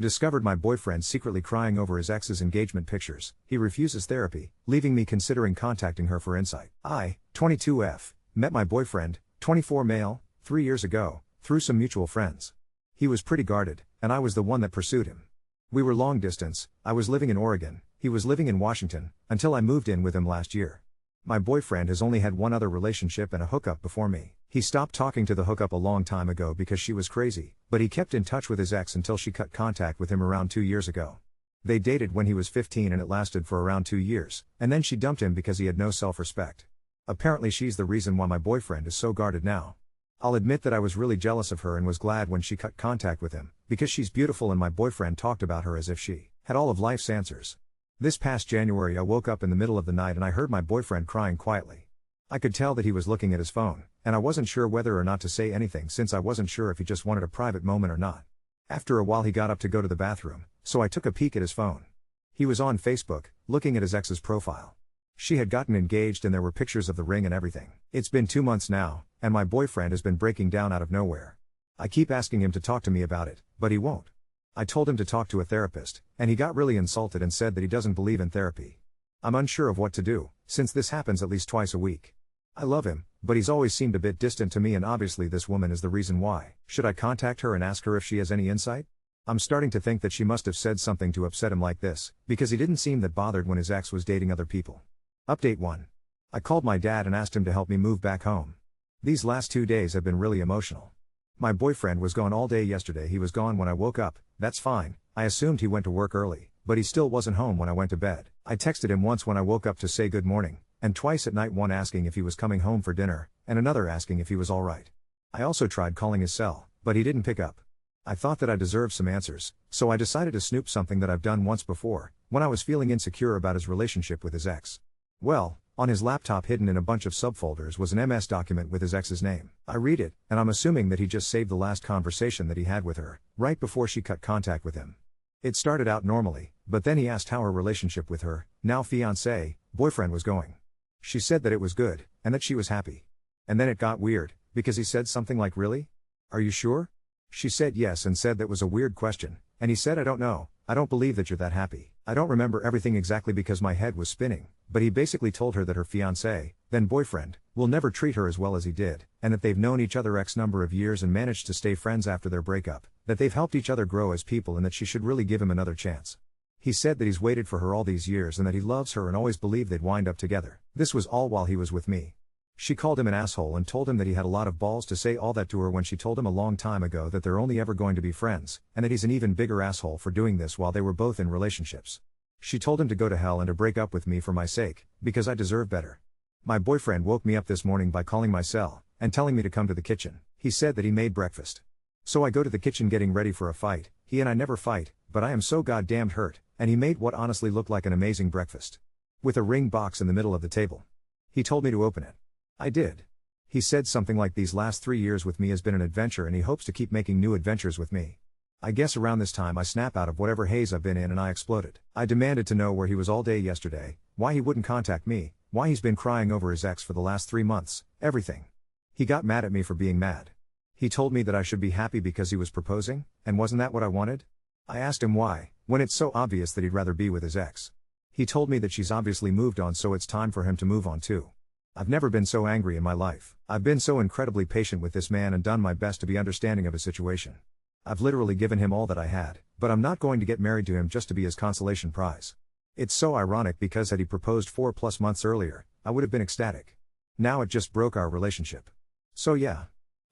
Discovered my boyfriend secretly crying over his ex's engagement pictures. He refuses therapy, leaving me considering contacting her for insight. I, 22F, met my boyfriend, 24 male, 3 years ago, through some mutual friends. He was pretty guarded, and I was the one that pursued him. We were long distance. I was living in Oregon, he was living in Washington, until I moved in with him last year. My boyfriend has only had one other relationship and a hookup before me. He stopped talking to the hookup a long time ago because she was crazy, but he kept in touch with his ex until she cut contact with him around 2 years ago. They dated when he was 15 and it lasted for around 2 years, and then she dumped him because he had no self-respect. Apparently she's the reason why my boyfriend is so guarded now. I'll admit that I was really jealous of her and was glad when she cut contact with him, because she's beautiful and my boyfriend talked about her as if she had all of life's answers. This past January I woke up in the middle of the night and I heard my boyfriend crying quietly. I could tell that he was looking at his phone, and I wasn't sure whether or not to say anything since I wasn't sure if he just wanted a private moment or not. After a while he got up to go to the bathroom, so I took a peek at his phone. He was on Facebook, looking at his ex's profile. She had gotten engaged and there were pictures of the ring and everything. It's been 2 months now, and my boyfriend has been breaking down out of nowhere. I keep asking him to talk to me about it, but he won't. I told him to talk to a therapist, and he got really insulted and said that he doesn't believe in therapy. I'm unsure of what to do, since this happens at least twice a week. I love him, but he's always seemed a bit distant to me and obviously this woman is the reason why. Should I contact her and ask her if she has any insight? I'm starting to think that she must have said something to upset him like this, because he didn't seem that bothered when his ex was dating other people. Update 1. I called my dad and asked him to help me move back home. These last 2 days have been really emotional. My boyfriend was gone all day yesterday. He was gone when I woke up. That's fine, I assumed he went to work early, but he still wasn't home when I went to bed. I texted him once when I woke up to say good morning, and twice at night, one asking if he was coming home for dinner, and another asking if he was alright. I also tried calling his cell, but he didn't pick up. I thought that I deserved some answers, so I decided to snoop something that I've done once before, when I was feeling insecure about his relationship with his ex. Well, on his laptop hidden in a bunch of subfolders was an MS document with his ex's name. I read it, and I'm assuming that he just saved the last conversation that he had with her, right before she cut contact with him. It started out normally, but then he asked how her relationship with her, now fiancé, boyfriend was going. She said that it was good, and that she was happy. And then it got weird, because he said something like, "Really? Are you sure?" She said yes and said that was a weird question, and he said, "I don't know, I don't believe that you're that happy." I don't remember everything exactly because my head was spinning, but he basically told her that her fiancé, then boyfriend, will never treat her as well as he did, and that they've known each other X number of years and managed to stay friends after their breakup, that they've helped each other grow as people and that she should really give him another chance. He said that he's waited for her all these years and that he loves her and always believed they'd wind up together. This was all while he was with me. She called him an asshole and told him that he had a lot of balls to say all that to her when she told him a long time ago that they're only ever going to be friends, and that he's an even bigger asshole for doing this while they were both in relationships. She told him to go to hell and to break up with me for my sake, because I deserve better. My boyfriend woke me up this morning by calling my cell, and telling me to come to the kitchen. He said that he made breakfast. So I go to the kitchen getting ready for a fight. He and I never fight, but I am so goddamned hurt, and he made what honestly looked like an amazing breakfast. With a ring box in the middle of the table. He told me to open it. I did. He said something like, "These last 3 years with me has been an adventure and he hopes to keep making new adventures with me." I guess around this time I snap out of whatever haze I've been in and I exploded. I demanded to know where he was all day yesterday, why he wouldn't contact me, why he's been crying over his ex for the last 3 months, everything. He got mad at me for being mad. He told me that I should be happy because he was proposing, and wasn't that what I wanted? I asked him why, when it's so obvious that he'd rather be with his ex. He told me that she's obviously moved on, so it's time for him to move on too. I've never been so angry in my life. I've been so incredibly patient with this man and done my best to be understanding of his situation. I've literally given him all that I had, but I'm not going to get married to him just to be his consolation prize. It's so ironic because had he proposed 4+ months earlier, I would have been ecstatic. Now it just broke our relationship. So yeah.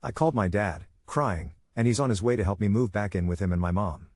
I called my dad, crying, and he's on his way to help me move back in with him and my mom.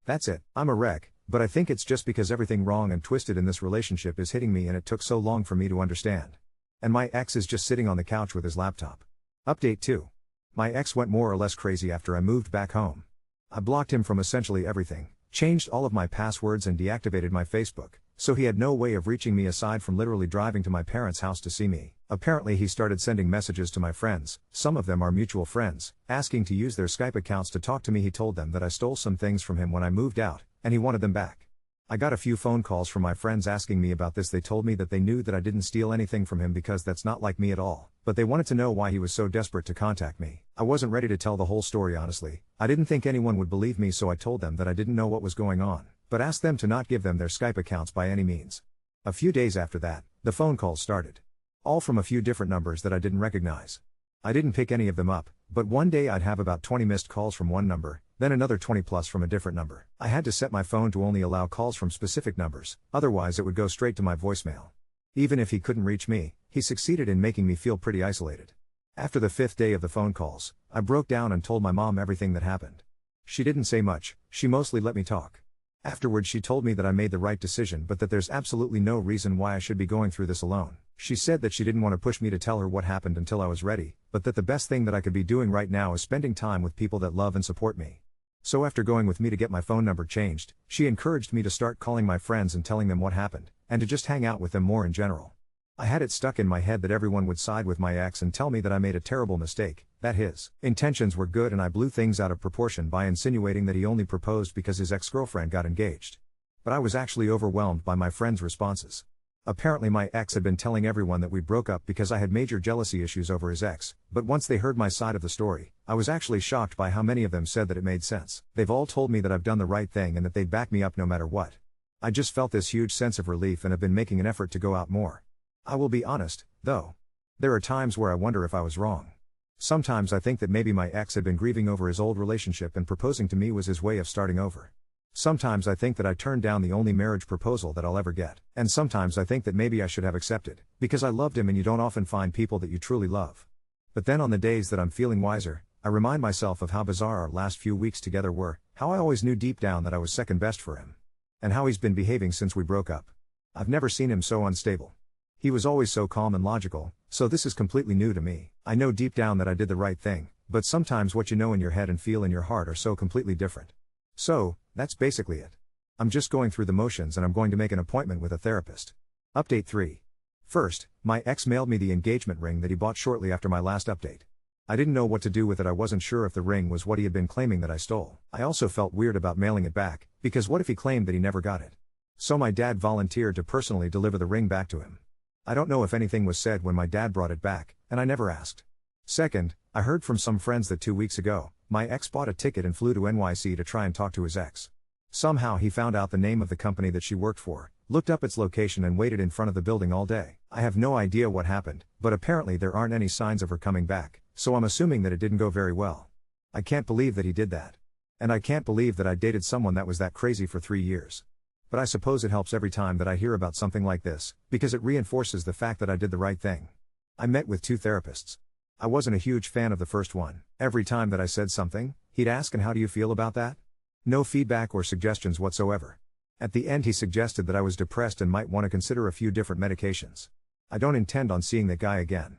That's it. I'm a wreck, but I think it's just because everything wrong and twisted in this relationship is hitting me and it took so long for me to understand. And my ex is just sitting on the couch with his laptop. Update 2. My ex went more or less crazy after I moved back home. I blocked him from essentially everything, changed all of my passwords and deactivated my Facebook, so he had no way of reaching me aside from literally driving to my parents' house to see me. Apparently he started sending messages to my friends, some of them are mutual friends, asking to use their Skype accounts to talk to me. He told them that I stole some things from him when I moved out, and he wanted them back. I got a few phone calls from my friends asking me about this. They told me that they knew that I didn't steal anything from him because that's not like me at all, but they wanted to know why he was so desperate to contact me. I wasn't ready to tell the whole story honestly. I didn't think anyone would believe me, so I told them that I didn't know what was going on, but asked them to not give them their Skype accounts by any means. A few days after that, the phone calls started. All from a few different numbers that I didn't recognize. I didn't pick any of them up, but one day I'd have about 20 missed calls from one number, then another 20 plus from a different number. I had to set my phone to only allow calls from specific numbers, otherwise it would go straight to my voicemail. Even if he couldn't reach me, he succeeded in making me feel pretty isolated. After the 5th day of the phone calls, I broke down and told my mom everything that happened. She didn't say much, she mostly let me talk. Afterwards she told me that I made the right decision, but that there's absolutely no reason why I should be going through this alone. She said that she didn't want to push me to tell her what happened until I was ready, but that the best thing that I could be doing right now is spending time with people that love and support me. So after going with me to get my phone number changed, she encouraged me to start calling my friends and telling them what happened, and to just hang out with them more in general. I had it stuck in my head that everyone would side with my ex and tell me that I made a terrible mistake, that his intentions were good, and I blew things out of proportion by insinuating that he only proposed because his ex-girlfriend got engaged. But I was actually overwhelmed by my friends' responses. Apparently my ex had been telling everyone that we broke up because I had major jealousy issues over his ex, but once they heard my side of the story, I was actually shocked by how many of them said that it made sense. They've all told me that I've done the right thing and that they'd back me up no matter what. I just felt this huge sense of relief and have been making an effort to go out more. I will be honest, though. There are times where I wonder if I was wrong. Sometimes I think that maybe my ex had been grieving over his old relationship and proposing to me was his way of starting over. Sometimes I think that I turned down the only marriage proposal that I'll ever get. And sometimes I think that maybe I should have accepted, because I loved him, and you don't often find people that you truly love. But then on the days that I'm feeling wiser, I remind myself of how bizarre our last few weeks together were, how I always knew deep down that I was second best for him. And how he's been behaving since we broke up. I've never seen him so unstable. He was always so calm and logical, so this is completely new to me. I know deep down that I did the right thing, but sometimes what you know in your head and feel in your heart are so completely different. So, that's basically it. I'm just going through the motions, and I'm going to make an appointment with a therapist. Update 3. First, my ex mailed me the engagement ring that he bought shortly after my last update. I didn't know what to do with it. I wasn't sure if the ring was what he had been claiming that I stole. I also felt weird about mailing it back, because what if he claimed that he never got it? So my dad volunteered to personally deliver the ring back to him. I don't know if anything was said when my dad brought it back, and I never asked. Second, I heard from some friends that 2 weeks ago, my ex bought a ticket and flew to NYC to try and talk to his ex. Somehow he found out the name of the company that she worked for, looked up its location, and waited in front of the building all day. I have no idea what happened, but apparently there aren't any signs of her coming back, so I'm assuming that it didn't go very well. I can't believe that he did that. And I can't believe that I dated someone that was that crazy for 3 years. But I suppose it helps every time that I hear about something like this, because it reinforces the fact that I did the right thing. I met with 2 therapists. I wasn't a huge fan of the first one. Every time that I said something, he'd ask, "And how do you feel about that?" No feedback or suggestions whatsoever. At the end he suggested that I was depressed and might want to consider a few different medications. I don't intend on seeing that guy again.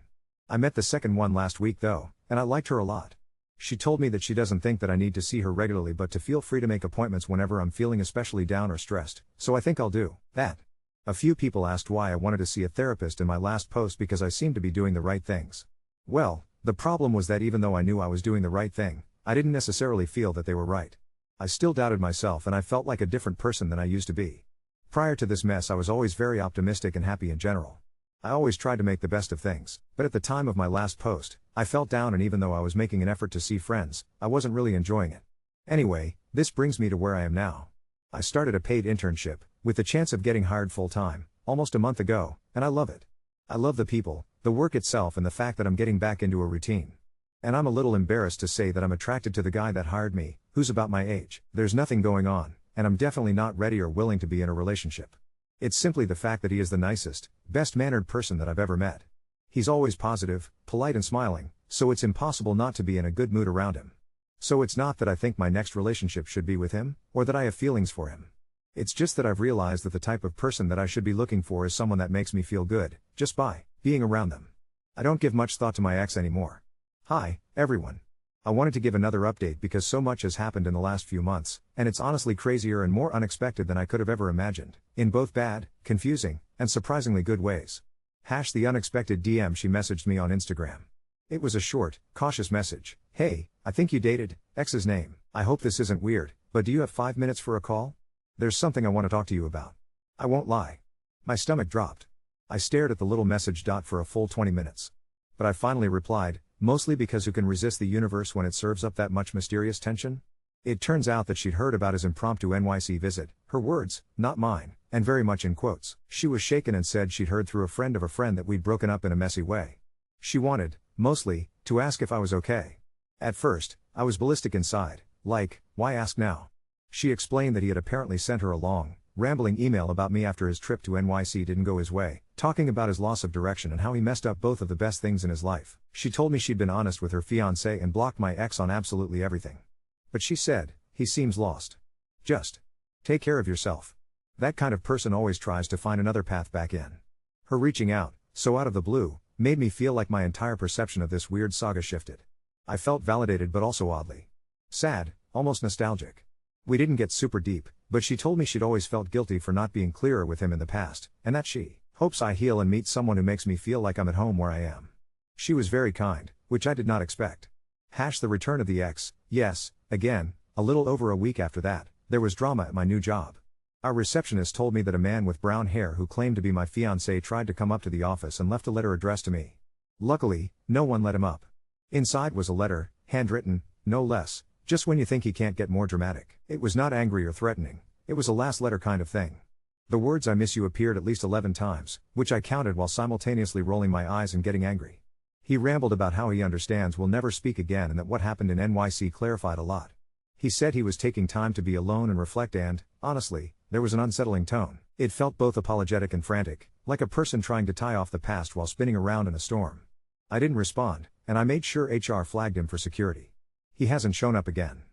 I met the second one last week though, and I liked her a lot. She told me that she doesn't think that I need to see her regularly, but to feel free to make appointments whenever I'm feeling especially down or stressed, so I think I'll do that. A few people asked why I wanted to see a therapist in my last post, because I seemed to be doing the right things. Well, the problem was that even though I knew I was doing the right thing, I didn't necessarily feel that they were right. I still doubted myself, and I felt like a different person than I used to be. Prior to this mess I was always very optimistic and happy in general. I always tried to make the best of things, but at the time of my last post, I felt down, and even though I was making an effort to see friends, I wasn't really enjoying it. Anyway, this brings me to where I am now. I started a paid internship, with the chance of getting hired full-time, almost a month ago, and I love it. I love the people, the work itself, and the fact that I'm getting back into a routine. And I'm a little embarrassed to say that I'm attracted to the guy that hired me, who's about my age. There's nothing going on, and I'm definitely not ready or willing to be in a relationship. It's simply the fact that he is the nicest, best-mannered person that I've ever met. He's always positive, polite and smiling, so it's impossible not to be in a good mood around him. So it's not that I think my next relationship should be with him, or that I have feelings for him. It's just that I've realized that the type of person that I should be looking for is someone that makes me feel good, just by being around them. I don't give much thought to my ex anymore. Hi, everyone. I wanted to give another update because so much has happened in the last few months, and it's honestly crazier and more unexpected than I could have ever imagined, in both bad, confusing, and surprisingly good ways. The unexpected DM she messaged me on Instagram. It was a short, cautious message. "Hey, I think you dated X's name. I hope this isn't weird, but do you have 5 minutes for a call? There's something I want to talk to you about." I won't lie. My stomach dropped. I stared at the little message for a full 20 minutes. But I finally replied, mostly because who can resist the universe when it serves up that much mysterious tension? It turns out that she'd heard about his impromptu NYC visit, her words, not mine, and very much in quotes. She was shaken and said she'd heard through a friend of a friend that we'd broken up in a messy way. She wanted, mostly, to ask if I was okay. At first, I was ballistic inside, like, why ask now? She explained that he had apparently sent her a long, rambling email about me after his trip to NYC didn't go his way, talking about his loss of direction and how he messed up both of the best things in his life. She told me she'd been honest with her fiancé and blocked my ex on absolutely everything. But she said, he seems lost. Just take care of yourself. That kind of person always tries to find another path back in. Her reaching out, so out of the blue, made me feel like my entire perception of this weird saga shifted. I felt validated but also oddly sad, almost nostalgic. We didn't get super deep, but she told me she'd always felt guilty for not being clearer with him in the past, and that she hopes I heal and meet someone who makes me feel like I'm at home where I am. She was very kind, which I did not expect. The return of the ex, yes, again, a little over a week after that, there was drama at my new job. Our receptionist told me that a man with brown hair who claimed to be my fiancé tried to come up to the office and left a letter addressed to me. Luckily, no one let him up. Inside was a letter, handwritten, no less, just when you think he can't get more dramatic. It was not angry or threatening, it was a last letter kind of thing. The words "I miss you" appeared at least 11 times, which I counted while simultaneously rolling my eyes and getting angry. He rambled about how he understands we'll never speak again and that what happened in NYC clarified a lot. He said he was taking time to be alone and reflect and, honestly, there was an unsettling tone. It felt both apologetic and frantic, like a person trying to tie off the past while spinning around in a storm. I didn't respond, and I made sure HR flagged him for security. He hasn't shown up again.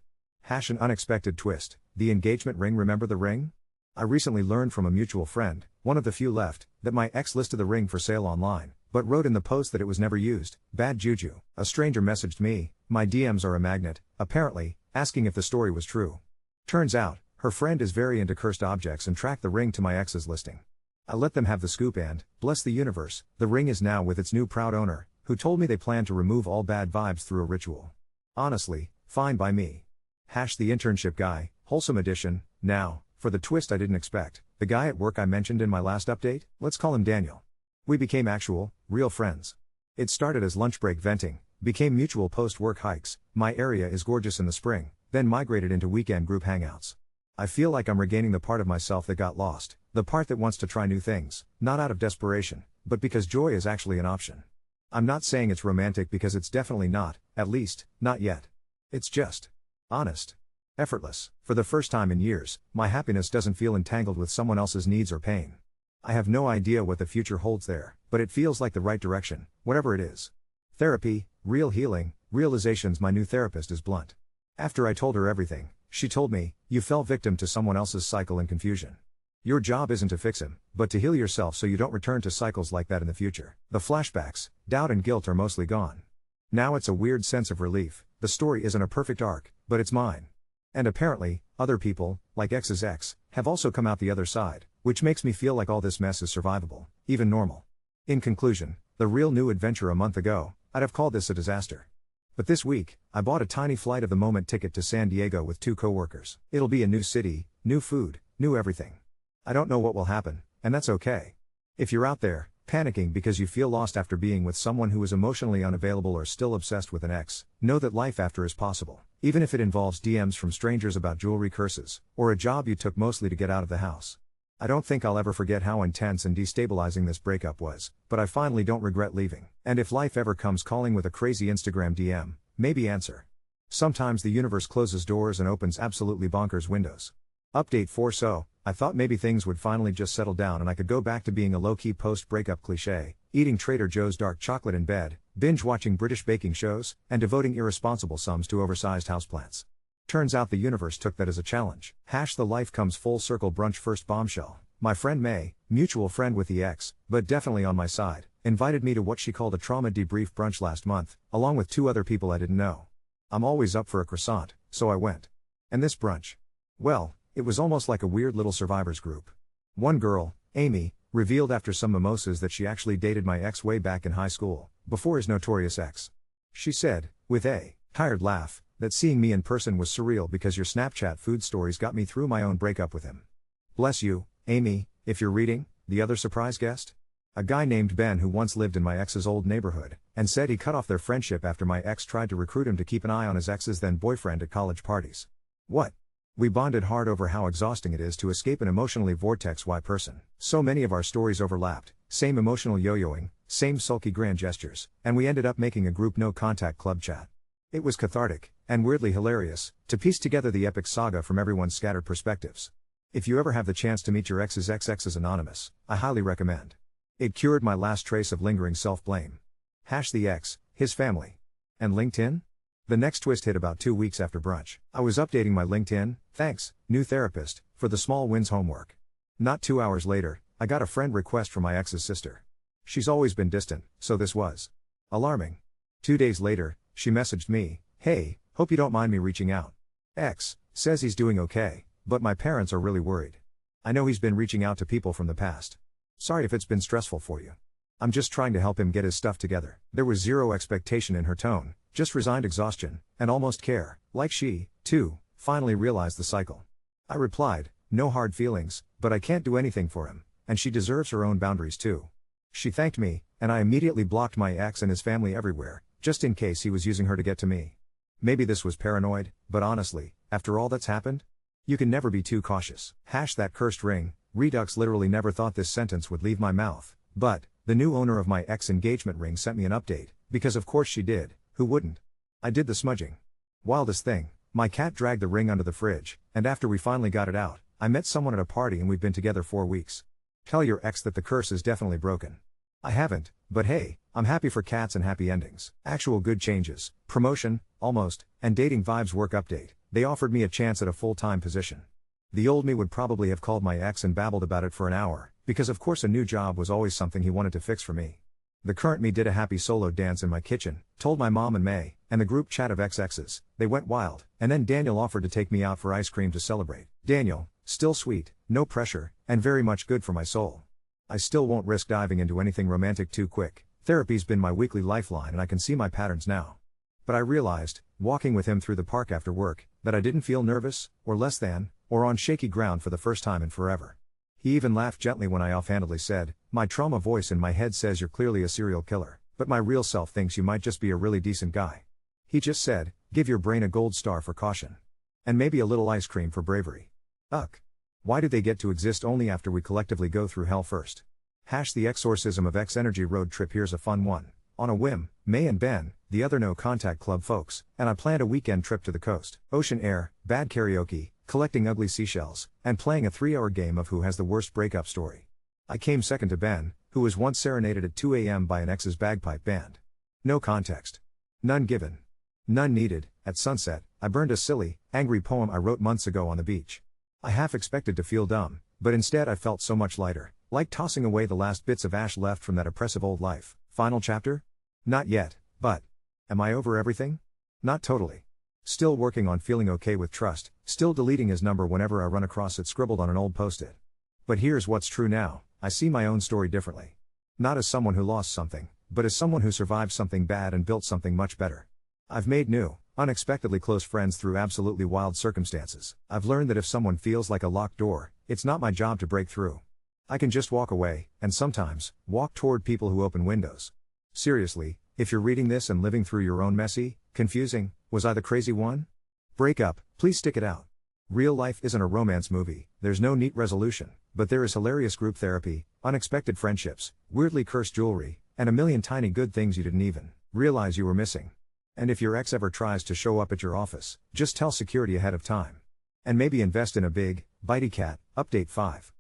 An unexpected twist, the engagement ring. Remember the ring? I recently learned from a mutual friend, one of the few left, that my ex listed the ring for sale online, but wrote in the post that it was never used. Bad juju. A stranger messaged me, my DMs are a magnet, apparently, asking if the story was true. Turns out, her friend is very into cursed objects and tracked the ring to my ex's listing. I let them have the scoop and, bless the universe, the ring is now with its new proud owner, who told me they plan to remove all bad vibes through a ritual. Honestly, fine by me. The internship guy, wholesome edition. Now, for the twist I didn't expect, the guy at work I mentioned in my last update, let's call him Daniel. We became actual, real friends. It started as lunch break venting, became mutual post-work hikes, my area is gorgeous in the spring, then migrated into weekend group hangouts. I feel like I'm regaining the part of myself that got lost, the part that wants to try new things, not out of desperation, but because joy is actually an option. I'm not saying it's romantic because it's definitely not, at least, not yet. It's just honest. Effortless. For the first time in years, my happiness doesn't feel entangled with someone else's needs or pain. I have no idea what the future holds there, but it feels like the right direction, whatever it is. Therapy, real healing, realizations. My new therapist is blunt. After I told her everything, she told me, you fell victim to someone else's cycle and confusion. Your job isn't to fix him, but to heal yourself so you don't return to cycles like that in the future. The flashbacks, doubt and guilt are mostly gone. Now it's a weird sense of relief. The story isn't a perfect arc, but it's mine. And apparently, other people, like ex's ex, have also come out the other side, which makes me feel like all this mess is survivable, even normal. In conclusion, the real new adventure a month ago, I'd have called this a disaster. But this week, I bought a tiny flight of the moment ticket to San Diego with 2 coworkers. It'll be a new city, new food, new everything. I don't know what will happen, and that's okay. If you're out there, panicking because you feel lost after being with someone who is emotionally unavailable or still obsessed with an ex, know that life after is possible, even if it involves DMs from strangers about jewelry curses, or a job you took mostly to get out of the house. I don't think I'll ever forget how intense and destabilizing this breakup was, but I finally don't regret leaving. And if life ever comes calling with a crazy Instagram DM, maybe answer. Sometimes the universe closes doors and opens absolutely bonkers windows. Update 4. So, I thought maybe things would finally just settle down and I could go back to being a low-key post-breakup cliché, eating Trader Joe's dark chocolate in bed, binge-watching British baking shows, and devoting irresponsible sums to oversized houseplants. Turns out the universe took that as a challenge. The life comes full circle. Brunch. First bombshell. My friend May, mutual friend with the ex, but definitely on my side, invited me to what she called a trauma debrief brunch last month, along with 2 other people I didn't know. I'm always up for a croissant, so I went. And this brunch? Well, it was almost like a weird little survivors group. One girl, Amy, revealed after some mimosas that she actually dated my ex way back in high school, before his notorious ex. She said, with a tired laugh, that seeing me in person was surreal because your Snapchat food stories got me through my own breakup with him. Bless you, Amy, if you're reading. The other surprise guest? A guy named Ben who once lived in my ex's old neighborhood, and said he cut off their friendship after my ex tried to recruit him to keep an eye on his ex's then boyfriend at college parties. What? We bonded hard over how exhausting it is to escape an emotionally vortex-y person. So many of our stories overlapped, same emotional yo-yoing, same sulky grand gestures, and we ended up making a group no-contact club chat. It was cathartic, and weirdly hilarious, to piece together the epic saga from everyone's scattered perspectives. If you ever have the chance to meet your ex's ex as anonymous, I highly recommend. It cured my last trace of lingering self-blame. The ex, his family. And LinkedIn? The next twist hit about 2 weeks after brunch. I was updating my LinkedIn, thanks, new therapist, for the small wins homework. Not 2 hours later, I got a friend request from my ex's sister. She's always been distant, so this was alarming. 2 days later, she messaged me, "Hey, hope you don't mind me reaching out. Ex says he's doing okay, but my parents are really worried. I know he's been reaching out to people from the past. Sorry if it's been stressful for you. I'm just trying to help him get his stuff together." There was zero expectation in her tone, just resigned exhaustion, and almost care, like she, too, finally realized the cycle. I replied, "No hard feelings, but I can't do anything for him, and she deserves her own boundaries too." She thanked me, and I immediately blocked my ex and his family everywhere, just in case he was using her to get to me. Maybe this was paranoid, but honestly, after all that's happened, you can never be too cautious. That cursed ring. Redux literally never thought this sentence would leave my mouth, but the new owner of my ex engagement ring sent me an update, because of course she did. Who wouldn't? I did the smudging. Wildest thing, my cat dragged the ring under the fridge, and after we finally got it out, I met someone at a party and we've been together 4 weeks. Tell your ex that the curse is definitely broken. I haven't, but hey, I'm happy for cats and happy endings. Actual good changes, promotion, almost, and dating vibes work update. They offered me a chance at a full-time position. The old me would probably have called my ex and babbled about it for an hour, because of course a new job was always something he wanted to fix for me. The current me did a happy solo dance in my kitchen, told my mom and May, and the group chat of ex-exes. They went wild, and then Daniel offered to take me out for ice cream to celebrate. Daniel, still sweet, no pressure, and very much good for my soul. I still won't risk diving into anything romantic too quick. Therapy's been my weekly lifeline and I can see my patterns now. But I realized, walking with him through the park after work, that I didn't feel nervous, or less than, or on shaky ground for the first time in forever. He even laughed gently when I offhandedly said, "My trauma voice in my head says you're clearly a serial killer, but my real self thinks you might just be a really decent guy." He just said, "Give your brain a gold star for caution. And maybe a little ice cream for bravery." Ugh. Why do they get to exist only after we collectively go through hell first? The exorcism of X-Energy road trip. Here's a fun one. On a whim, May and Ben, the other no contact club folks, and I planned a weekend trip to the coast. Ocean air, bad karaoke, collecting ugly seashells, and playing a 3-hour game of who has the worst breakup story. I came second to Ben, who was once serenaded at 2 a.m. by an ex's bagpipe band. No context. None given. None needed. At sunset, I burned a silly, angry poem I wrote months ago on the beach. I half expected to feel dumb, but instead I felt so much lighter, like tossing away the last bits of ash left from that oppressive old life. Final chapter? Not yet, but am I over everything? Not totally. Still working on feeling okay with trust, still deleting his number whenever I run across it scribbled on an old post-it. But here's what's true now, I see my own story differently. Not as someone who lost something, but as someone who survived something bad and built something much better. I've made new, unexpectedly close friends through absolutely wild circumstances. I've learned that if someone feels like a locked door, it's not my job to break through. I can just walk away, and sometimes, walk toward people who open windows. Seriously, if you're reading this and living through your own messy, confusing, was I the crazy one? Break up, please stick it out. Real life isn't a romance movie, there's no neat resolution, but there is hilarious group therapy, unexpected friendships, weirdly cursed jewelry, and a million tiny good things you didn't even realize you were missing. And if your ex ever tries to show up at your office, just tell security ahead of time. And maybe invest in a big, bitey cat. Update 5.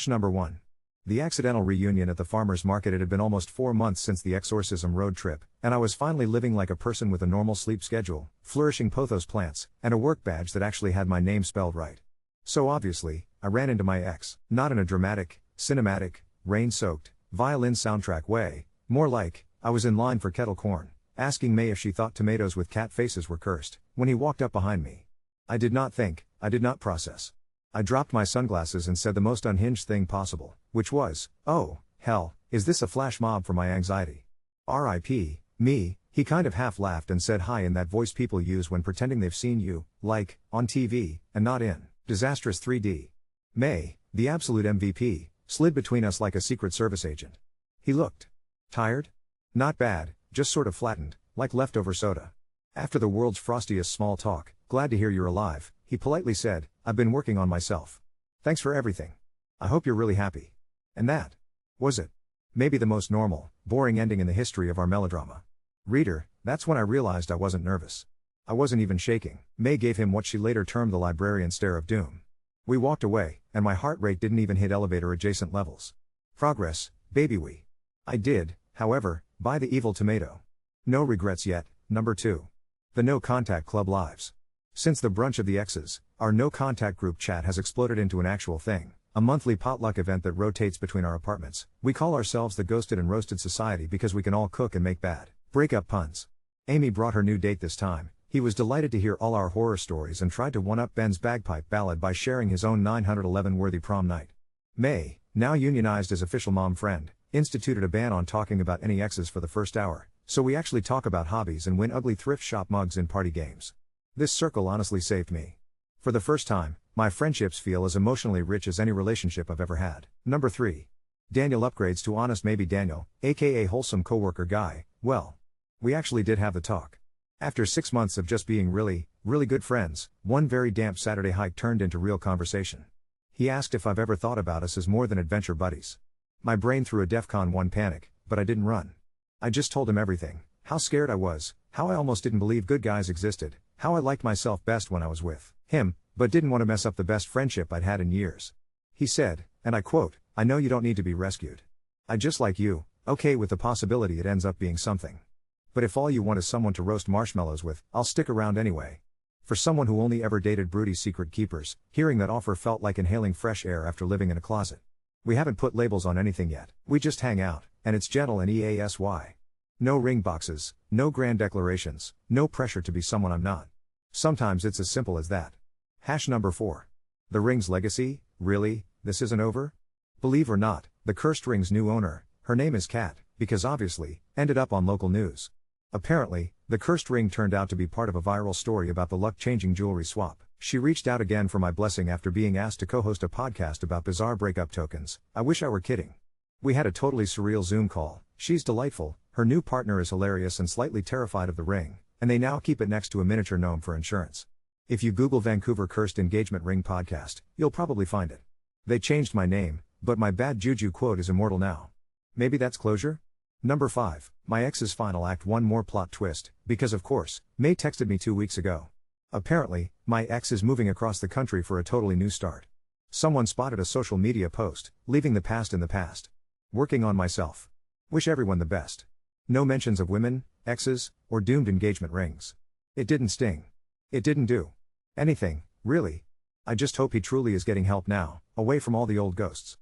Number 1. The accidental reunion at the farmer's market. It had been almost 4 months since the exorcism road trip, and I was finally living like a person with a normal sleep schedule, flourishing pothos plants, and a work badge that actually had my name spelled right. So obviously, I ran into my ex, not in a dramatic, cinematic, rain-soaked, violin soundtrack way, more like, I was in line for kettle corn, asking May if she thought tomatoes with cat faces were cursed, when he walked up behind me. I did not think, I did not process. I dropped my sunglasses and said the most unhinged thing possible, which was, "Oh, hell, is this a flash mob for my anxiety? R.I.P., me." He kind of half laughed and said hi in that voice people use when pretending they've seen you, like, on TV, and not in disastrous 3D. May, the absolute MVP, slid between us like a Secret Service agent. He looked tired? Not bad, just sort of flattened, like leftover soda. After the world's frostiest small talk, "Glad to hear you're alive," he politely said, "I've been working on myself. Thanks for everything. I hope you're really happy." And that was it. Maybe the most normal, boring ending in the history of our melodrama. Reader, that's when I realized I wasn't nervous. I wasn't even shaking. May gave him what she later termed the librarian stare of doom. We walked away, and my heart rate didn't even hit elevator adjacent levels. Progress, baby we. I did, however, buy the evil tomato. No regrets yet. Number 2. The No Contact Club lives. Since the brunch of the exes, our No Contact group chat has exploded into an actual thing, a monthly potluck event that rotates between our apartments. We call ourselves the Ghosted and Roasted Society because we can all cook and make bad breakup puns. Amy brought her new date this time. He was delighted to hear all our horror stories and tried to one-up Ben's bagpipe ballad by sharing his own 911-worthy prom night. May, now unionized as official mom friend, instituted a ban on talking about any exes for the first hour, so we actually talk about hobbies and win ugly thrift shop mugs in party games. This circle honestly saved me. For the first time, my friendships feel as emotionally rich as any relationship I've ever had. Number 3. Daniel upgrades to honest maybe Daniel, aka wholesome coworker guy. Well, we actually did have the talk. After 6 months of just being really, really good friends, one very damp Saturday hike turned into real conversation. He asked if I've ever thought about us as more than adventure buddies. My brain threw a DEFCON 1 panic, but I didn't run. I just told him everything, how scared I was, how I almost didn't believe good guys existed, how I liked myself best when I was with him, but didn't want to mess up the best friendship I'd had in years. He said, and I quote, "I know you don't need to be rescued. I just like you, okay with the possibility it ends up being something. But if all you want is someone to roast marshmallows with, I'll stick around anyway." For someone who only ever dated broody secret keepers, hearing that offer felt like inhaling fresh air after living in a closet. We haven't put labels on anything yet, we just hang out, and it's gentle and EASY. No ring boxes, no grand declarations, no pressure to be someone I'm not. Sometimes it's as simple as that. Number 4. The ring's legacy, really, this isn't over? Believe or not, the cursed ring's new owner, her name is Kat, because obviously, ended up on local news. Apparently, the cursed ring turned out to be part of a viral story about the luck-changing jewelry swap. She reached out again for my blessing after being asked to co-host a podcast about bizarre breakup tokens. I wish I were kidding. We had a totally surreal Zoom call. She's delightful, her new partner is hilarious and slightly terrified of the ring, and they now keep it next to a miniature gnome for insurance. If you Google Vancouver Cursed Engagement Ring Podcast, you'll probably find it. They changed my name, but my bad juju quote is immortal now. Maybe that's closure? Number 5. My ex's final act. One more plot twist, because of course, May texted me 2 weeks ago. Apparently, my ex is moving across the country for a totally new start. Someone spotted a social media post, leaving the past in the past. Working on myself. Wish everyone the best. No mentions of women, exes, or doomed engagement rings. It didn't sting. It didn't do anything, really. I just hope he truly is getting help now, away from all the old ghosts.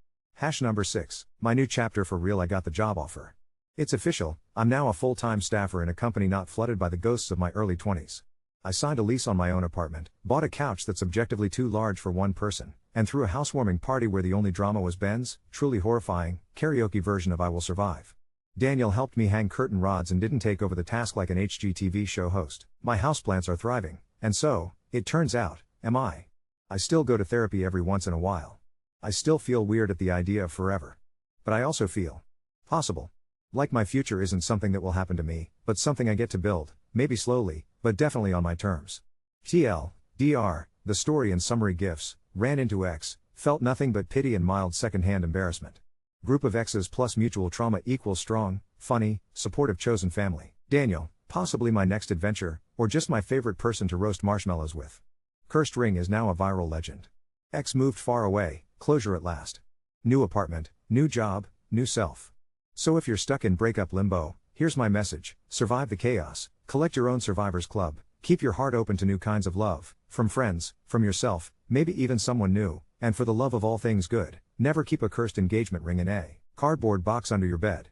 Number 6. My new chapter for real. I got the job offer. It's official, I'm now a full-time staffer in a company not flooded by the ghosts of my early 20s. I signed a lease on my own apartment, bought a couch that's objectively too large for one person, and threw a housewarming party where the only drama was Ben's, truly horrifying, karaoke version of I Will Survive. Daniel helped me hang curtain rods and didn't take over the task like an HGTV show host. My houseplants are thriving, and so, it turns out, am I. I still go to therapy every once in a while. I still feel weird at the idea of forever. But I also feel possible. Like my future isn't something that will happen to me, but something I get to build, maybe slowly, but definitely on my terms. TLDR, the story and summary gifs, ran into X, felt nothing but pity and mild secondhand embarrassment. Group of exes plus mutual trauma equals strong, funny, supportive chosen family. Daniel, possibly my next adventure, or just my favorite person to roast marshmallows with. Cursed ring is now a viral legend. X moved far away, closure at last. New apartment, new job, new self. So if you're stuck in breakup limbo, here's my message: survive the chaos, collect your own survivors club, keep your heart open to new kinds of love, from friends, from yourself, maybe even someone new, and for the love of all things good, never keep a cursed engagement ring in a cardboard box under your bed.